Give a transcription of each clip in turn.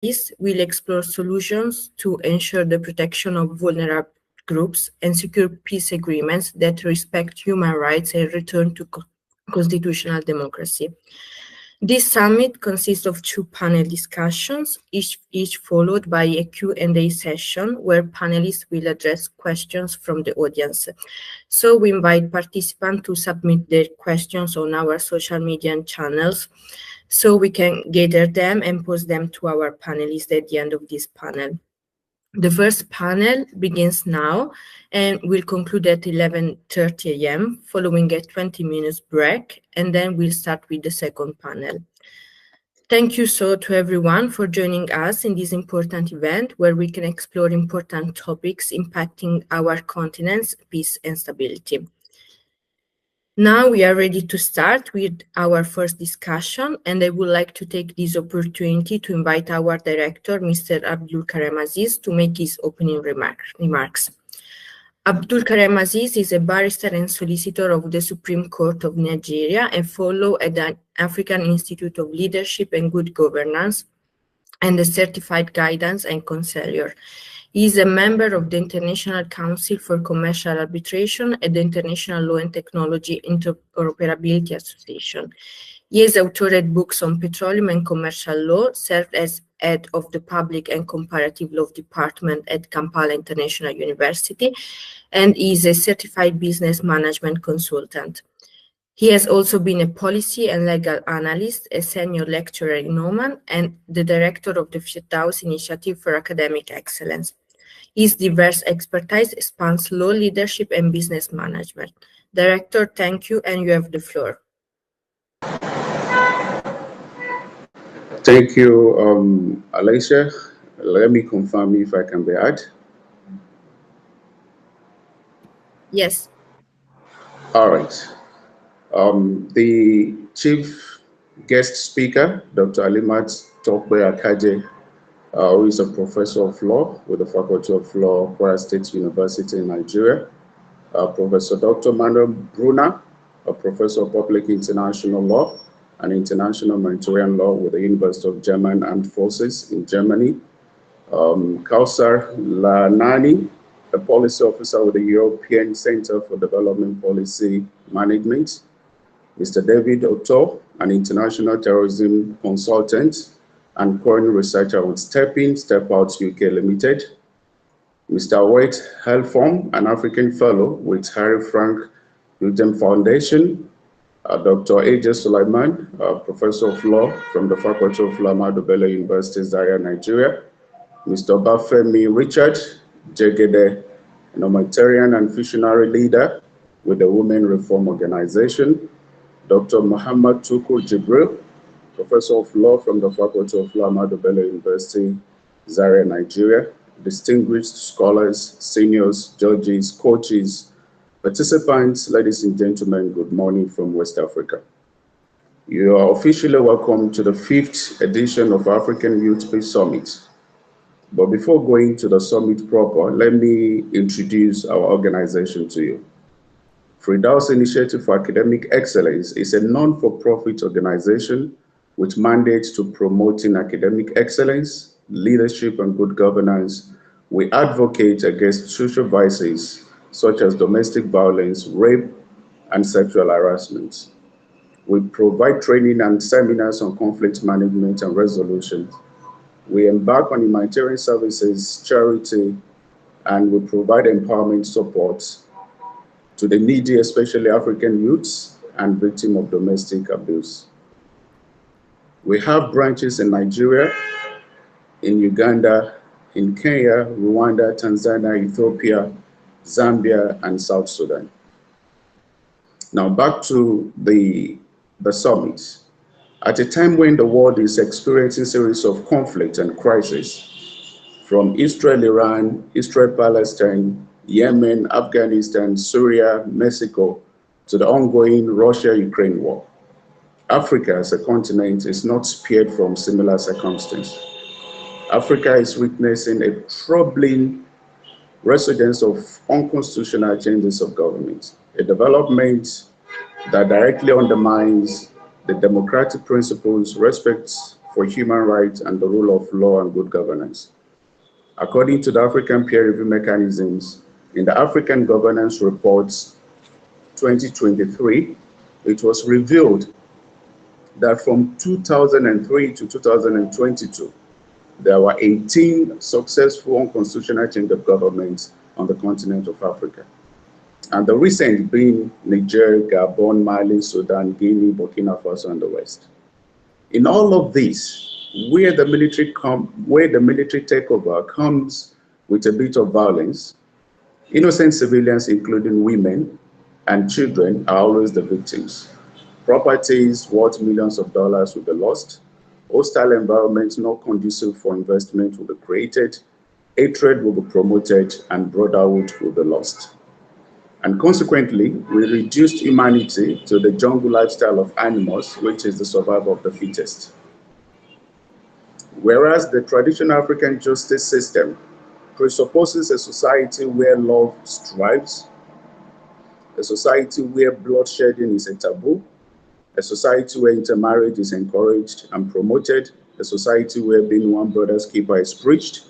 panelists will explore solutions to ensure the protection of vulnerable groups and secure peace agreements that respect human rights and return to constitutional democracy. This summit consists of two panel discussions, each followed by a Q&A session where panelists will address questions from the audience. So we invite participants to submit their questions on our social media channels so we can gather them and post them to our panelists at the end of this panel. The first panel begins now and will conclude at 11:30 a.m. following a 20-minute break, and then we'll start with the second panel. Thank you so to everyone for joining us in this important event where we can explore important topics impacting our continent's peace and stability. Now we are ready to start with our first discussion, and I would like to take this opportunity to invite our director, Mr. Abdulkarem Aziz, to make his opening remarks. Abdulkarem Aziz is a barrister and solicitor of the Supreme Court of Nigeria and fellow at the African Institute of Leadership and Good Governance and a certified guidance and counselor. He is a member of the International Council for Commercial Arbitration and the International Law and Technology Interoperability Association. He has authored books on petroleum and commercial law, served as head of the Public and Comparative Law Department at Kampala International University, and is a certified business management consultant. He has also been a policy and legal analyst, a senior lecturer in Oman, and the director of the Firdaus Initiative for Academic Excellence. His diverse expertise spans law, leadership, and business management. Director, thank you, and you have the floor. Thank you, Alicia. Let me confirm if I can be heard. Yes. All right. The chief guest speaker, Dr. Alimat Tokbe Akaje, who is a professor of law with the Faculty of Law, Kwara State University in Nigeria. Professor Dr. Manuel Brunner, a professor of public international law and international humanitarian law with the University of German Armed Forces in Germany. Kausar Lanani, a policy officer with the European Center for Development Policy Management. Mr. David Otto, an international terrorism consultant and current researcher with Step In, Step Out UK Limited. Mr. Wade Helfom, an African fellow with Harry Frank Newton Foundation. Dr. A.J. Sulaiman, professor of law from the Faculty of Law, Ahmadu Bello University, Zaria, Nigeria. Mr. Bafemi Richard Jegede, an humanitarian and visionary leader with the Women Reform Organization. Dr. Muhammad Tukur Jibril, professor of law from the Faculty of Law, Ahmadu Bello University, Zaria, Nigeria. Distinguished scholars, seniors, judges, coaches, participants, ladies and gentlemen, good morning from West Africa. You are officially welcome to the 5th edition of African Youth Peace Summit. But before going to the summit proper, let me introduce our organization to you. Firdaus Initiative for Academic Excellence is a non-for-profit organization with mandates to promoting academic excellence, leadership, and good governance. We advocate against social vices such as domestic violence, rape, and sexual harassment. We provide training and seminars on conflict management and resolution. We embark on humanitarian services, charity, and we provide empowerment support to the needy, especially African youths and victims of domestic abuse. We have branches in Nigeria, in Uganda, in Kenya, Rwanda, Tanzania, Ethiopia, Zambia, and South Sudan. Now back to the summit. At a time when the world is experiencing a series of conflict and crises, from Israel-Iran, Israel-Palestine, Yemen, Afghanistan, Syria, Mexico, to the ongoing Russia-Ukraine war, Africa as a continent is not spared from similar circumstances. Africa is witnessing a troubling resurgence of unconstitutional changes of government, a development that directly undermines the democratic principles, respect for Human Rights and the Rule of Law and Good Governance. According to the African Peer Review Mechanisms, in the African Governance Reports 2023, it was revealed that from 2003 to 2022, there were 18 successful unconstitutional change of governments on the continent of Africa. And the recent being Niger, Gabon, Mali, Sudan, Guinea, Burkina Faso, and the West. In all of this, where the military takeover comes with a bit of violence, innocent civilians, including women and children, are always the victims. Properties worth millions of dollars will be lost. Hostile environments not conducive for investment will be created. Hatred will be promoted, and brotherhood will be lost. And consequently, we reduced humanity to the jungle lifestyle of animals, which is the survival of the fittest. Whereas the traditional African justice system presupposes a society where love strives, a society where bloodshedding is a taboo, a society where intermarriage is encouraged and promoted, a society where being one brother's keeper is preached,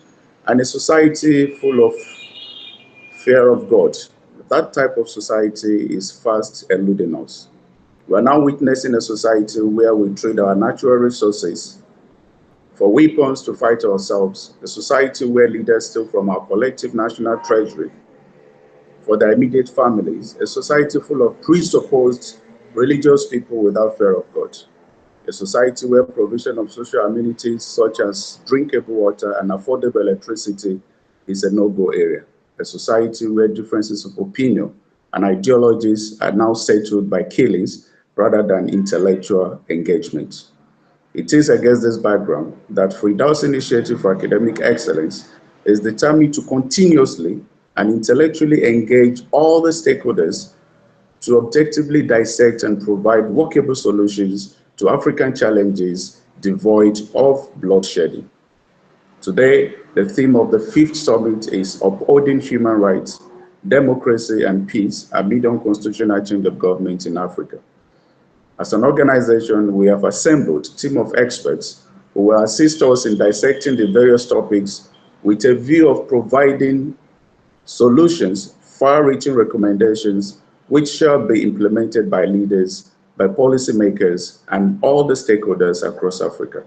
and a society full of fear of God. That type of society is fast eluding us. We're now witnessing a society where we trade our natural resources for weapons to fight ourselves, a society where leaders steal from our collective national treasury for their immediate families, a society full of presupposed religious people without fear of God, a society where provision of social amenities such as drinkable water and affordable electricity is a no-go area, a society where differences of opinion and ideologies are now settled by killings rather than intellectual engagement. It is against this background that Fridaus Initiative for Academic Excellence is determined to continuously and intellectually engage all the stakeholders to objectively dissect and provide workable solutions to African challenges devoid of bloodshedding. Today, the theme of the fifth summit is Upholding Human Rights, Democracy and Peace amid unconstitutional change of government in Africa. As an organization, we have assembled a team of experts who will assist us in dissecting the various topics with a view of providing solutions, far-reaching recommendations, which shall be implemented by leaders, by policymakers, and all the stakeholders across Africa.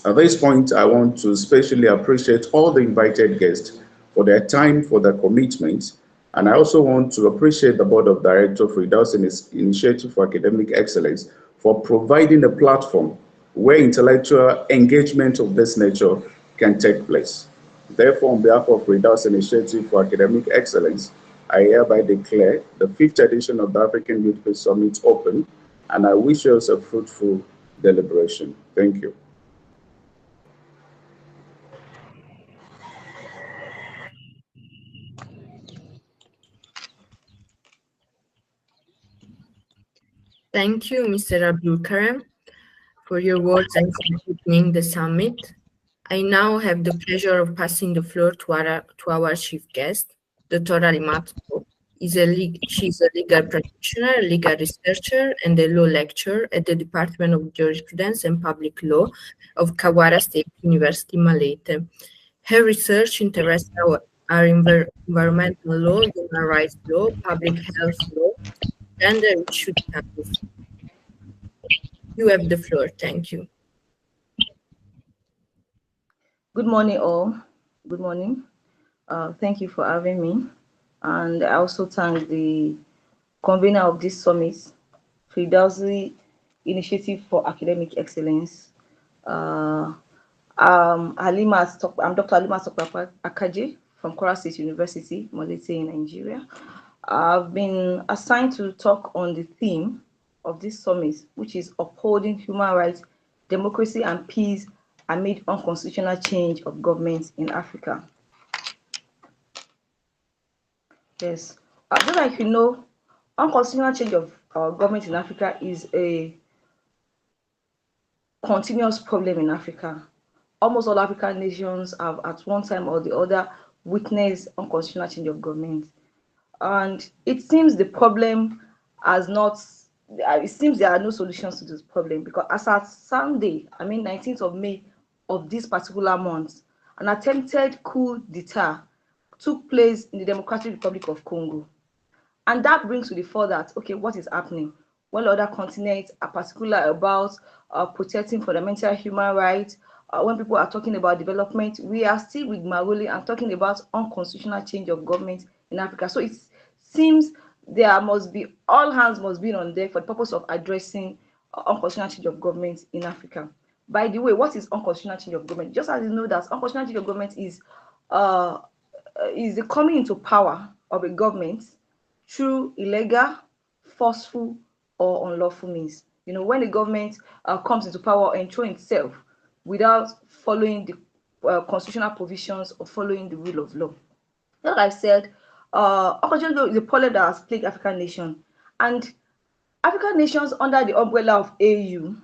At this point, I want to especially appreciate all the invited guests for their time, for their commitment, and I also want to appreciate the Board of Directors for Fridaus Initiative for Academic Excellence for providing a platform where intellectual engagement of this nature can take place. Therefore, on behalf of Fridaus Initiative for Academic Excellence, I hereby declare the fifth edition of the African Youth Peace Summit open, and I wish us a fruitful deliberation. Thank you. Thank you, Mr. Abdul Karim, for your words and for opening the summit. I now have the pleasure of passing the floor to our chief guest, Dr. Alimat. She's a legal practitioner, legal researcher, and a law lecturer at the Department of Jurisprudence and Public Law of Kawara State University, Malete. Her research interests are environmental law, human rights law, public health law, gender issue studies. You have the floor. Thank you. Good morning, all. Good morning. Thank you for having me. And I also thank the convener of this summit, Fridaus Initiative for Academic Excellence. I'm Dr. Halima Akaje from Kwara State University, Malete in Nigeria. I've been assigned to talk on the theme of this summit, which is upholding human rights, democracy, and peace amid unconstitutional change of government in Africa. Yes, just like you know, unconstitutional change of our government in Africa is a continuous problem in Africa. Almost all African nations have at one time or the other witnessed unconstitutional change of government. And it seems the problem has not it seems there are no solutions to this problem, because as at Sunday, I mean 19th of May of this particular month, an attempted coup d'etat took place in the Democratic Republic of Congo. And that brings to the fore that, okay, what is happening? When other continents are particular about protecting fundamental human rights, when people are talking about development, we are still with rigmaroling and talking about unconstitutional change of government in Africa. So it seems there must be, all hands must be on deck for the purpose of addressing unconstitutional change of government in Africa. By the way, what is unconstitutional change of government? Just as you know that unconstitutional change of government is the coming into power of a government through illegal, forceful, or unlawful means. You know, when the government comes into power and throw itself without following the constitutional provisions or following the rule of law. Like I said, unfortunately, is a problem that has plagued African nations, and African nations under the umbrella of AU,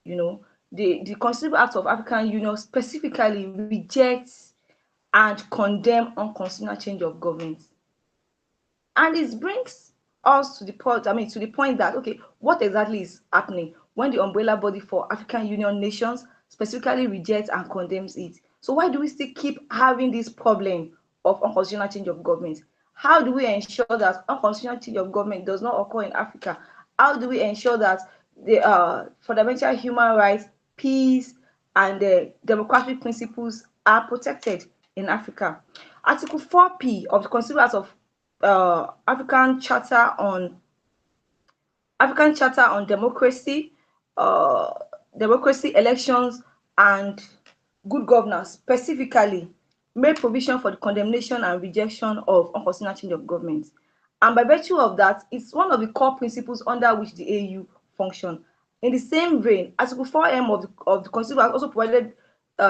you know, the Constitutional Act of African Union specifically rejects and condemn unconstitutional change of government. And it brings us to the point, to the point that, okay, what exactly is happening when the umbrella body for African Union nations specifically rejects and condemns it? So why do we still keep having this problem of unconstitutional change of government? How do we ensure that unconstitutional change of government does not occur in Africa? How do we ensure that the fundamental human rights, peace, and the democratic principles are protected in Africa? Article 4P of the Constitutional Act of African Charter on Democracy, elections, and good governance specifically made provision for the condemnation and rejection of unconstitutional change of government. And by virtue of that, it's one of the core principles under which the AU function. In the same vein, Article 4M of the Constitution has also provided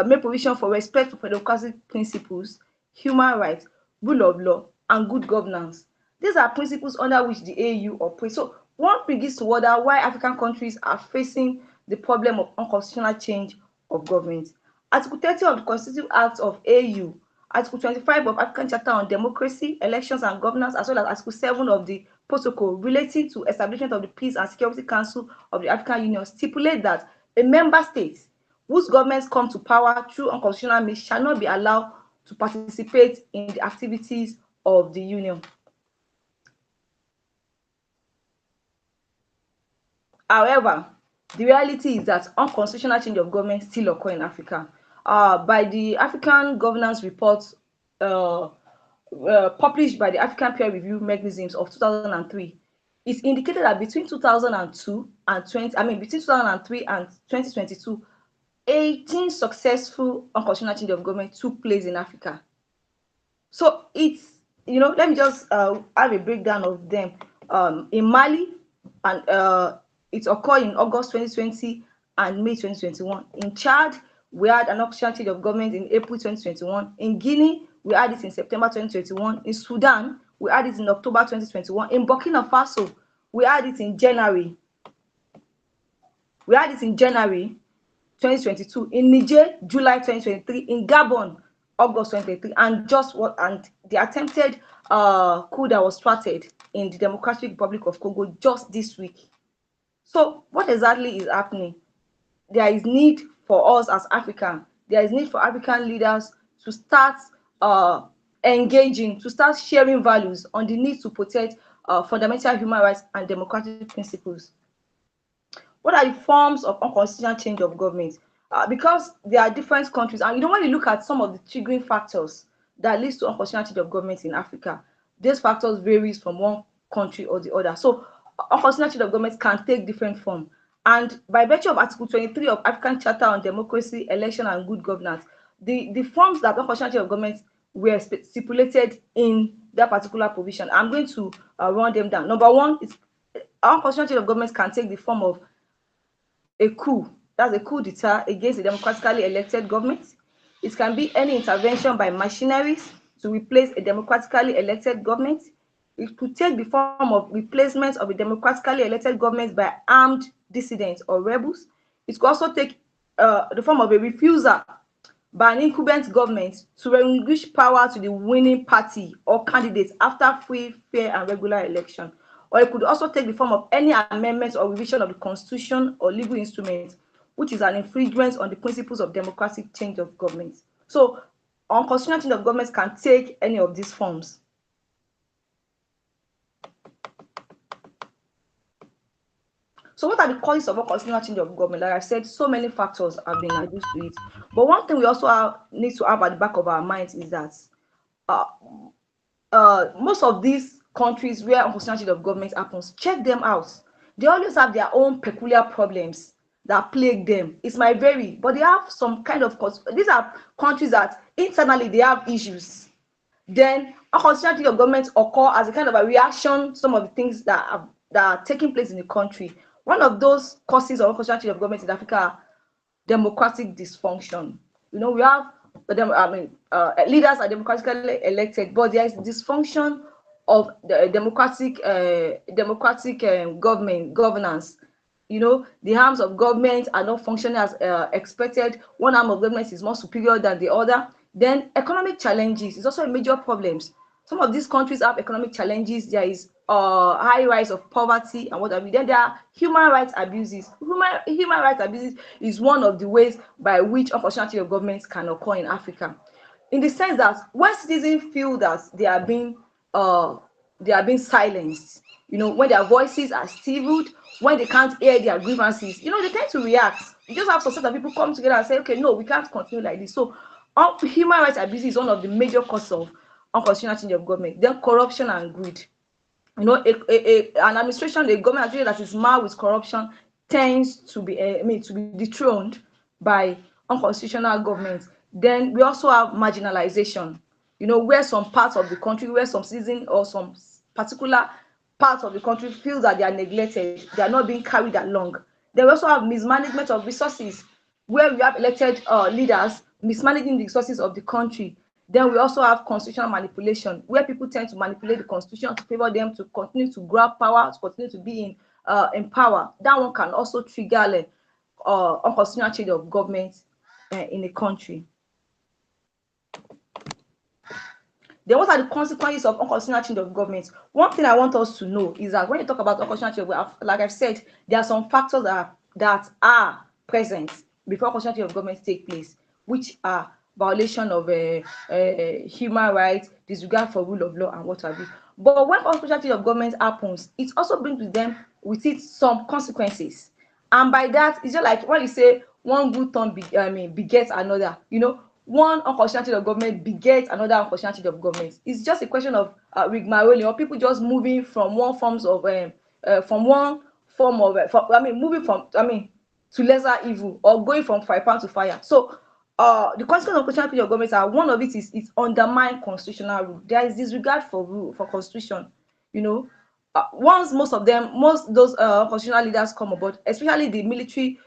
made provision for respect for democratic principles, human rights, rule of law, and good governance. These are principles under which the AU operates. So one begins to wonder why African countries are facing the problem of unconstitutional change of government. Article 30 of the Constitutive Act of AU, Article 25 of African Charter on Democracy, Elections and Governance, as well as Article 7 of the Protocol relating to establishment of the Peace and Security Council of the African Union stipulate that a member state whose governments come to power through unconstitutional means shall not be allowed to participate in the activities of the Union. However, the reality is that unconstitutional change of government still occur in Africa. By the African Governance Report published by the African Peer Review Mechanisms of 2003, it's indicated that between 2002 and between 2003 and 2022, 18 successful unconstitutional change of government took place in Africa. So it's, let me just have a breakdown of them. In Mali, and it occurred in August 2020 and May 2021. In Chad, we had an unconstitutional change of government in April 2021. In Guinea, we had it in September 2021. In Sudan, we had it in October 2021. In Burkina Faso, we had it in January. 2022. In Niger, July 2023. In Gabon, August 2023. And the attempted coup that was started in the Democratic Republic of Congo just this week. So what exactly is happening? There is need for us as Africans. There is need for African leaders to start engaging, to start sharing values on the need to protect fundamental human rights and democratic principles. What are the forms of unconstitutional change of government? Because there are different countries, and when you look at some of the triggering factors that leads to unconstitutional change of government in Africa, these factors varies from one country or the other. So unconstitutional change of government can take different forms. And by virtue of Article 23 of African Charter on Democracy, Election and Good Governance, the forms that unconstitutional change of government were stipulated in that particular provision, I'm going to run them down. Number one is unconstitutional change of government can take the form of a coup. That's a coup d'etat against a democratically elected government. It can be any intervention by machineries to replace a democratically elected government. It could take the form of replacement of a democratically elected government by armed dissidents or rebels. It could also take the form of a refusal by an incumbent government to relinquish power to the winning party or candidate after free, fair, and regular election. or it could also take the form of any amendment or revision of the constitution or legal instrument, which is an infringement on the principles of democratic change of government. So unconstitutional change of government can take any of these forms. So what are the causes of unconstitutional change of government? Like I said, so many factors have been adduced to it. But one thing we also need to have at the back of our minds is that most of these countries where unconstitutional change of government happens, check them out. They always have their own peculiar problems that plague them. It might vary, but they have some kind of, these are countries that internally they have issues. Then unconstitutional change of government occur as a kind of a reaction to some of the things that are taking place in the country. One of those causes of unconstitutional change of government in Africa are democratic dysfunction. We have leaders are democratically elected, but there is dysfunction of the democratic governance. The arms of government are not functioning as expected. One arm of government is more superior than the other. Then economic challenges is also a major problem. Some of these countries have economic challenges. There is high rise of poverty and what have you. Then there are human rights abuses. Human rights abuses is one of the ways by which unconstitutional change of governments can occur in Africa, in the sense that when citizens feel that they are being silenced, when their voices are stifled, when they can't hear their grievances, they tend to react. You just have some set of people come together and say, okay, no, we can't continue like this. So human rights abuse is one of the major causes of unconstitutional change of government. Then corruption and greed. An administration, a government administration that is marred with corruption tends to be dethroned by unconstitutional governments. Then we also have marginalization, where some parts of the country, where some citizen or some particular parts of the country feel that they are neglected, they are not being carried along. Then we also have mismanagement of resources, where we have elected leaders mismanaging the resources of the country. Then we also have constitutional manipulation, where people tend to manipulate the constitution to favor them to continue to grab power, to continue to be in power. That one can also trigger unconstitutional change of government in a country. Then what are the consequences of unconstitutional change of government? One thing I want us to know is that when you talk about unconstitutional change of government, like I've said, there are some factors that are present before unconstitutional change of government take place, which are violation of human rights, disregard for rule of law, and what have you. But when unconstitutional change of government happens, it also brings with it some consequences. And by that, it's just like when you say one good turn begets another. One unconstitutional change of government begets another unconstitutional change of government. It's just a question of rigmarole, or people just moving from moving to lesser evil, or going from fire pan to fire. So the consequence of unconstitutional change of government are, one of it is it undermine constitutional rule. There is disregard for constitution. Once most those constitutional leaders come on board, especially the military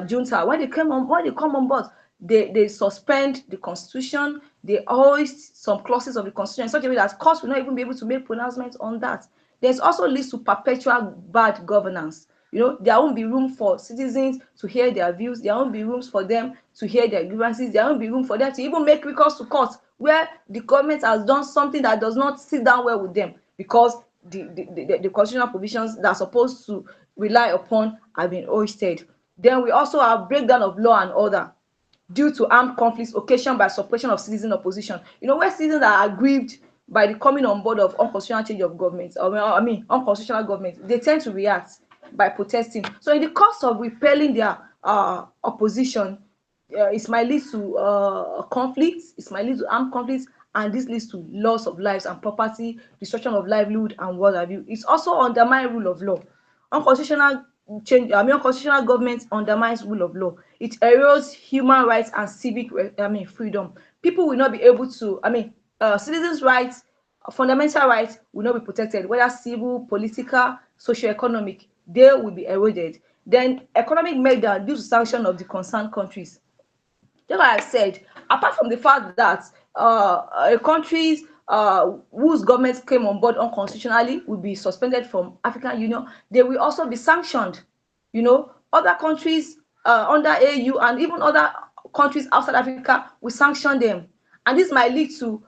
junta, when they come on board, they suspend the constitution, they hoist some clauses of the constitution in such a way that courts will not even be able to make pronouncements on that. There's also leads to perpetual bad governance. There won't be room for citizens to hear their views. There won't be rooms for them to hear their grievances. There won't be room for them to even make recourse to court where the government has done something that does not sit down well with them, because the constitutional provisions that are supposed to rely upon have been hoisted. Then we also have breakdown of law and order due to armed conflicts occasioned by suppression of citizen opposition. Where citizens are aggrieved by the coming on board of unconstitutional change of government, unconstitutional government, they tend to react by protesting. So in the course of repelling their opposition, it might lead to conflicts, it might lead to armed conflicts, and this leads to loss of lives and property, destruction of livelihood, and what have you. It's also undermine rule of law. Unconstitutional government undermines rule of law. It erodes human rights and civic freedom. People will not be able to, citizens' rights, fundamental rights will not be protected, whether civil, political, socio-economic, they will be eroded. Then economic meltdown due to sanction of the concerned countries. Just like I said, apart from the fact that countries whose governments came on board unconstitutionally will be suspended from African Union, they will also be sanctioned. Other countries under AU and even other countries outside Africa will sanction them, and this might lead to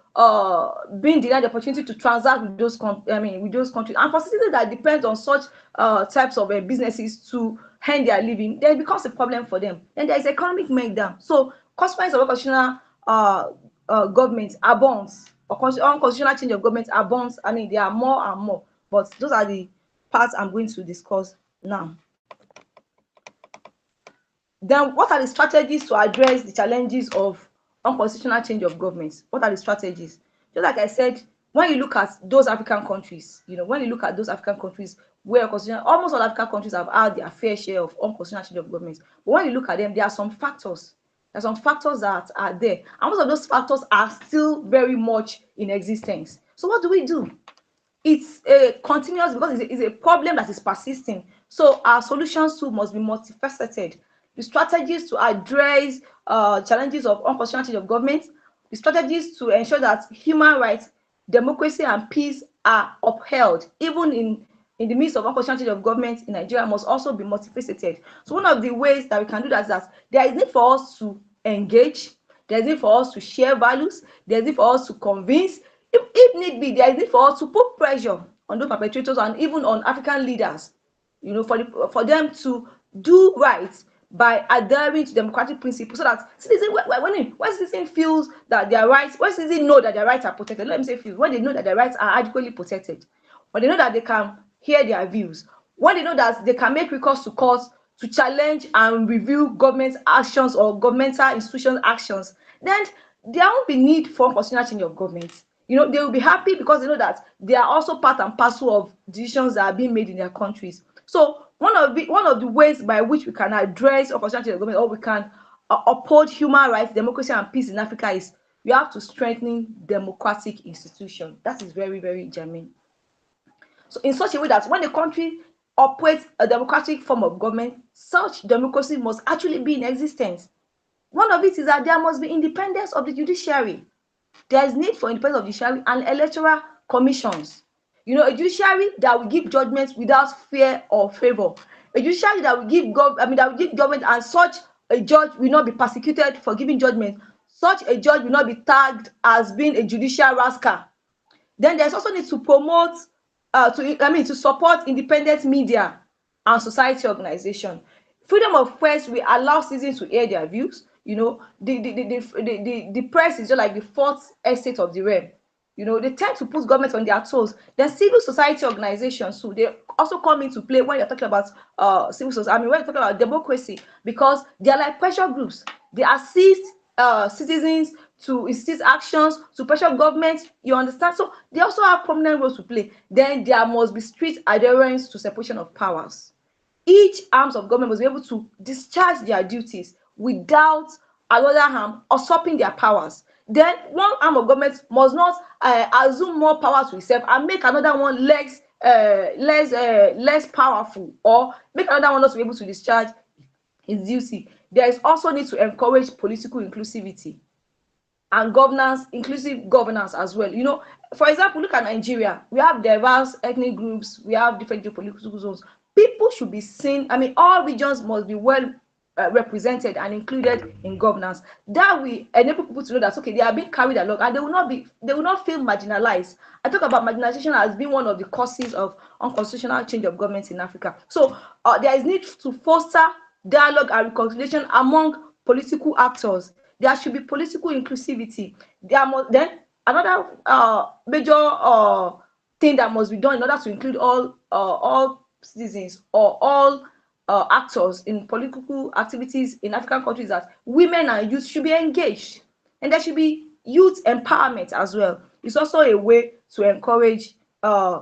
being denied the opportunity to transact with those with those countries, and for citizens that depends on such types of businesses to earn their living, then it becomes a problem for them. Then there is economic meltdown. So consequences of unconstitutional government abounds, or unconstitutional change of government abounds. I mean, there are more and more, but those are the parts I'm going to discuss now. Then what are the strategies to address the challenges of unconstitutional change of governments? What are the strategies? Just like I said, when you look at those African countries, when you look at those African countries where almost all African countries have had their fair share of unconstitutional change of governments. But when you look at them, there are some factors. There are some factors that are there. And most of those factors are still very much in existence. So what do? It's a continuous, because it's a problem that is persisting. So our solutions too must be multifaceted. The strategies to address challenges of unconstitutional change of government, the strategies to ensure that human rights, democracy, and peace are upheld, even in the midst of unconstitutional change of government in Nigeria, must also be multifaceted. So one of the ways that we can do that is that there is need for us to engage, there is need for us to share values, there is need for us to convince. If need be, there is need for us to put pressure on those perpetrators and even on African leaders, for them to do right by adhering to democratic principles, so that citizens, when citizens feels that their rights, when citizens know that their rights are protected, let me say feels, when they know that their rights are adequately protected, when they know that they can hear their views, when they know that they can make recourse to courts to challenge and review government actions or governmental institutions actions, then there won't be need for constitutional change of government. They will be happy because they know that they are also part and parcel of decisions that are being made in their countries. So one of the ways by which we can address unconstitutional change of government, or we can uphold human rights, democracy, and peace in Africa, is we have to strengthen democratic institutions. That is very, very germane. So in such a way that when a country operates a democratic form of government, such democracy must actually be in existence. One of it is that there must be independence of the judiciary. There is need for independence of the judiciary and electoral commissions. A judiciary that will give judgments without fear or favor. A judiciary that will give government, and such a judge will not be persecuted for giving judgment. Such a judge will not be tagged as being a judicial rascal. Then there's also need to promote, to support independent media and society organization. Freedom of press will allow citizens to air their views. The press is just like the fourth estate of the realm. They tend to put government on their toes. Then civil society organizations too, they also come into play when you're talking about civil society. When you're talking about democracy, because they are like pressure groups. They assist citizens to insist actions, to pressure government. You understand? So they also have prominent roles to play. Then there must be strict adherence to separation of powers. Each arms of government must be able to discharge their duties without another arm usurping their powers. Then one arm of government must not assume more power to itself and make another one less powerful, or make another one not to be able to discharge his duty. There is also need to encourage political inclusivity and governance, inclusive governance as well. For example, look at Nigeria. We have diverse ethnic groups. We have different geopolitical zones. People should be seen. All regions must be well represented and included in governance. That will enable people to know that they are being carried along, and they will not feel marginalized. I talk about marginalization as being one of the causes of unconstitutional change of government in Africa. So there is need to foster dialogue and reconciliation among political actors. There should be political inclusivity. Then another major thing that must be done in order to include all citizens or all actors in political activities in African countries, that women and youth should be engaged, and there should be youth empowerment as well. It's also a way to encourage political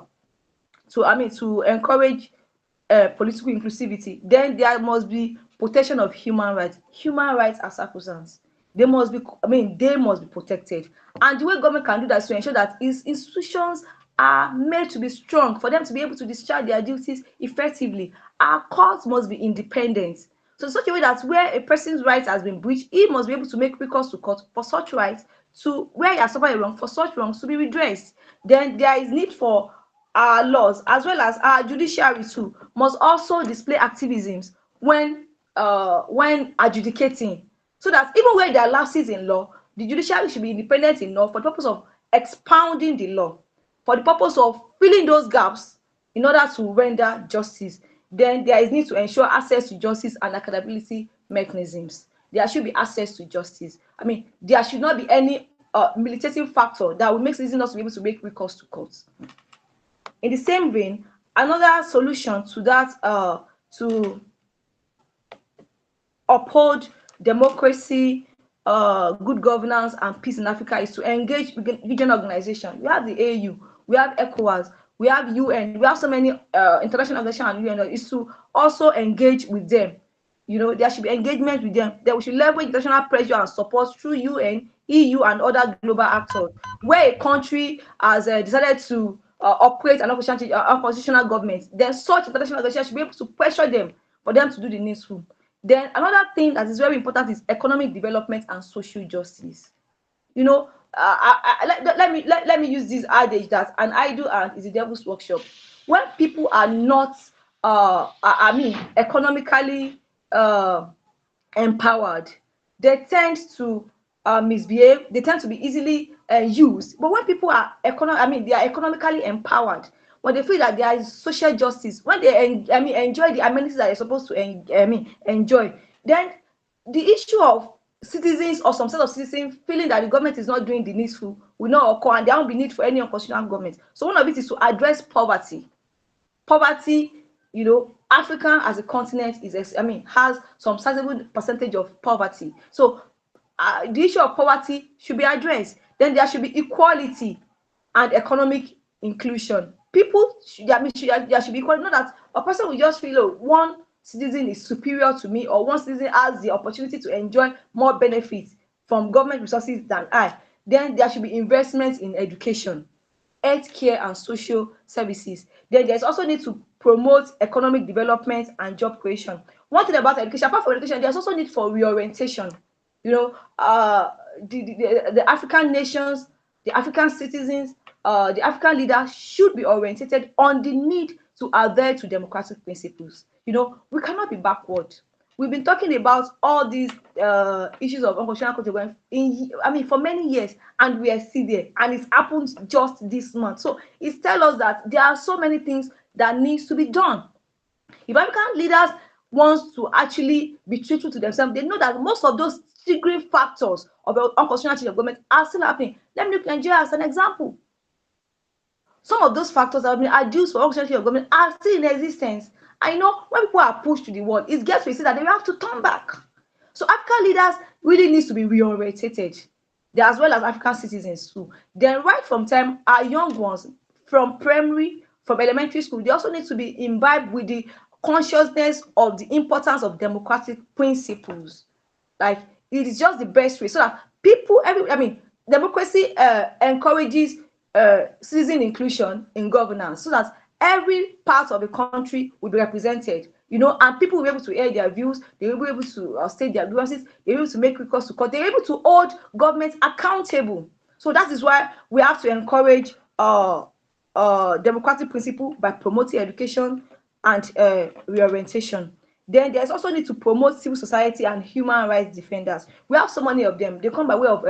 inclusivity. Then there must be protection of human rights. Human rights are sacrosanct. They must be protected. And the way government can do that is to ensure that its institutions are made to be strong for them to be able to discharge their duties effectively. Our courts must be independent. So in such a way that where a person's rights has been breached, he must be able to make recourse to court for such rights, to where he has suffered a wrong, for such wrongs to be redressed. Then there is need for our laws as well as our judiciary too must also display activisms when adjudicating, so that even where there are lapses in law, the judiciary should be independent enough for the purpose of expounding the law for the purpose of filling those gaps in order to render justice. Then there is need to ensure access to justice and accountability mechanisms. There should be access to justice. I mean, there should not be any militating factor that will make citizens not to be able to make recourse to courts. In the same vein, another solution to that, to uphold democracy, good governance, and peace in Africa is to engage regional organizations. We have the AU, we have ECOWAS, we have UN, we have so many international organizations and UN. Is to also engage with them. There should be engagement with them. That we should leverage international pressure and support through UN, EU, and other global actors. Where a country has decided to operate an unconstitutional government, then such international organizations should be able to pressure them for them to do the needful. Then another thing that is very important is economic development and social justice. Let me use this adage that an idle hand is the devil's workshop. When people are not, economically empowered, they tend to misbehave. They tend to be easily used. But when people are they are economically empowered, when they feel that there is social justice, when they enjoy the amenities that they're supposed to enjoy, then the issue of citizens or some set of citizens feeling that the government is not doing the needful will not occur, and there won't be need for any unconstitutional government. So one of it is to address poverty. Poverty, Africa as a continent has some sizable percentage of poverty. So the issue of poverty should be addressed. Then there should be equality and economic inclusion. People there should be equality. Not that a person will just feel one citizen is superior to me, or one citizen has the opportunity to enjoy more benefits from government resources than I. Then there should be investments in education, healthcare, and social services. Then there's also need to promote economic development and job creation. One thing about education, apart from education, there's also need for reorientation. The African nations, the African citizens, the African leaders should be orientated on the need to adhere to democratic principles. We cannot be backward. We've been talking about all these issues of unconstitutional consequence for many years, and we are still there, and it happened just this month. So it tells us that there are so many things that needs to be done. If African leaders want to actually be truthful to themselves, they know that most of those triggering factors of unconstitutional change of government are still happening. Let me look at Nigeria as an example. Some of those factors that have been adduced for unconstitutional change of government are still in existence. I know when people are pushed to the wall, it gets to say that they have to turn back. So African leaders really needs to be reorientated, as well as African citizens too. Then right from time, our young ones from primary, from elementary school, they also need to be imbibed with the consciousness of the importance of democratic principles. Like, it is just the best way so that people, democracy encourages citizen inclusion in governance, so that every part of the country will be represented, and people will be able to air their views, they will be able to state their grievances, they will be able to make recourse to court, they will be able to hold government accountable. So that is why we have to encourage democratic principle by promoting education and reorientation. Then there's also need to promote civil society and human rights defenders. We have so many of them. They come by way of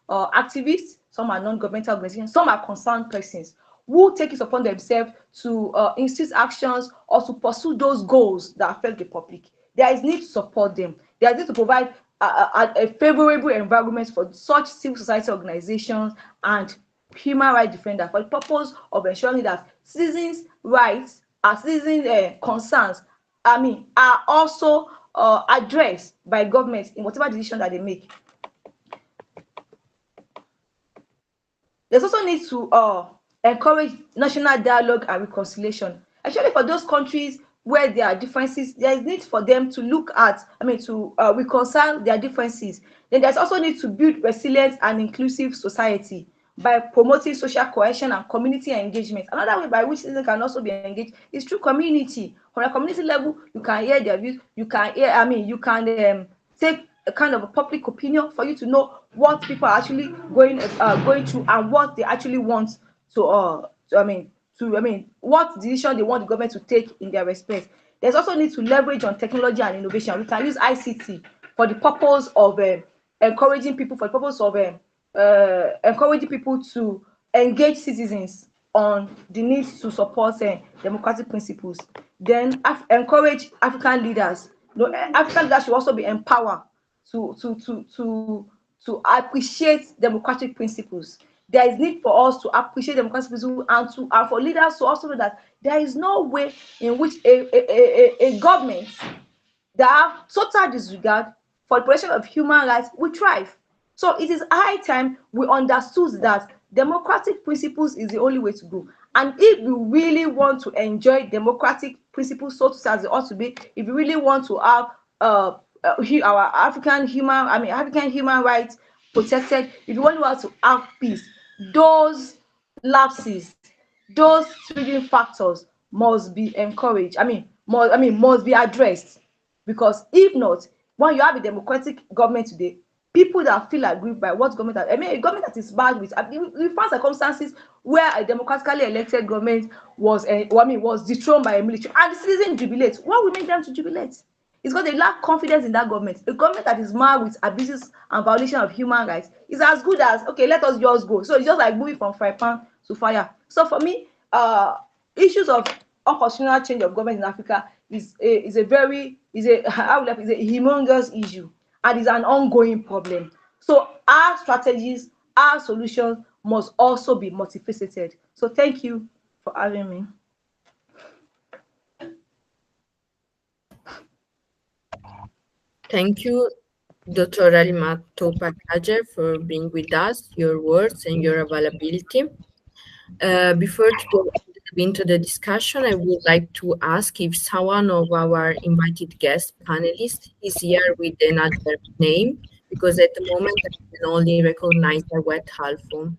activists, some are non-governmental organizations, some are concerned persons who take it upon themselves to institute actions or to pursue those goals that affect the public. There is need to support them. There is need to provide a favorable environment for such civil society organizations and human rights defenders for the purpose of ensuring that citizens' rights and citizens' concerns are also addressed by government in whatever decision that they make. There's also need to encourage national dialogue and reconciliation. Actually, for those countries where there are differences, there is need for them to look at, to reconcile their differences. Then there's also need to build resilient and inclusive society by promoting social cohesion and community engagement. Another way by which citizens can also be engaged is through community. On a community level, you can hear their views, you can take a kind of a public opinion for you to know what people are actually going through and what they actually want what decision they want the government to take in their respect. There's also need to leverage on technology and innovation. We can use ICT for the purpose of encouraging people, for the purpose of encouraging people to engage citizens on the need to support democratic principles. Then encourage African leaders. African leaders should also be empowered to appreciate democratic principles. There is need for us to appreciate democratic principles and for leaders to also know that there is no way in which a government that have total disregard for the protection of human rights will thrive. So it is high time we understood that democratic principles is the only way to go. And if we really want to enjoy democratic principles, so to say, as it ought to be, if we really want to have our African human rights protected, if we really want to have peace, those lapses, those triggering factors must be encouraged. Must be addressed. Because if not, when you have a democratic government today, people that feel aggrieved by what government, a government that is bad with, we found circumstances where a democratically elected government was dethroned by a military, and the citizens jubilate. What will make them to jubilate? It's because they lack confidence in that government. A government that is marred with abuses and violation of human rights is as good as, okay, let us just go. So it's just like moving from fry pan to fire. So for me, issues of unconstitutional change of government in Africa is a humongous issue, and is an ongoing problem. So our strategies, our solutions must also be multifaceted. So thank you for having me. Thank you, Dr. Alimat Topakajer, for being with us, your words and your availability. Before to go into the discussion, I would like to ask if someone of our invited guest panelists is here with another name, because at the moment I can only recognize a wet halfon.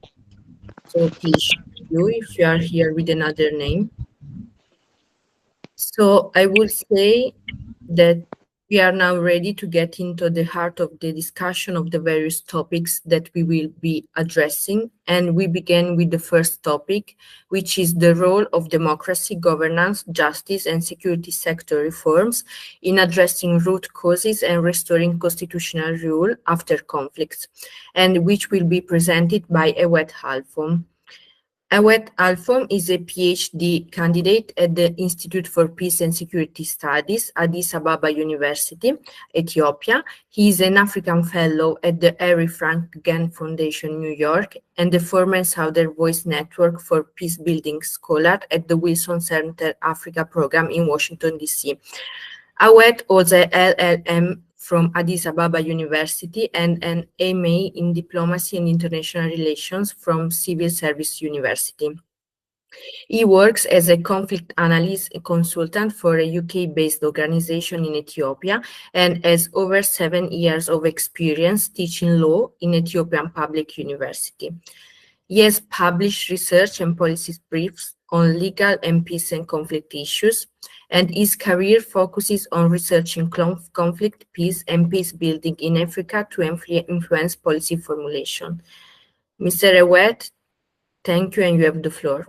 So please, you, if you are here with another name. So I would say that we are now ready to get into the heart of the discussion of the various topics that we will be addressing. And we begin with the first topic, which is the role of democracy, governance, justice, and security sector reforms in addressing root causes and restoring constitutional rule after conflicts, and which will be presented by Ewet Halfon. Awet Alfom is a PhD candidate at the Institute for Peace and Security Studies, Addis Ababa University, Ethiopia. He is an African Fellow at the Harry Frank Gann Foundation, New York, and the former Southern Voice Network for Peace Building Scholar at the Wilson Center Africa Program in Washington, D.C. Awet holds a LLM from Addis Ababa University and an MA in Diplomacy and International Relations from Civil Service University. He works as a conflict analyst consultant for a UK-based organization in Ethiopia and has over 7 years of experience teaching law in Ethiopian Public University. He has published research and policy briefs on legal and peace and conflict issues, and his career focuses on researching conflict, peace, and peace building in Africa to influence policy formulation. Mr. Ewet, thank you, and you have the floor.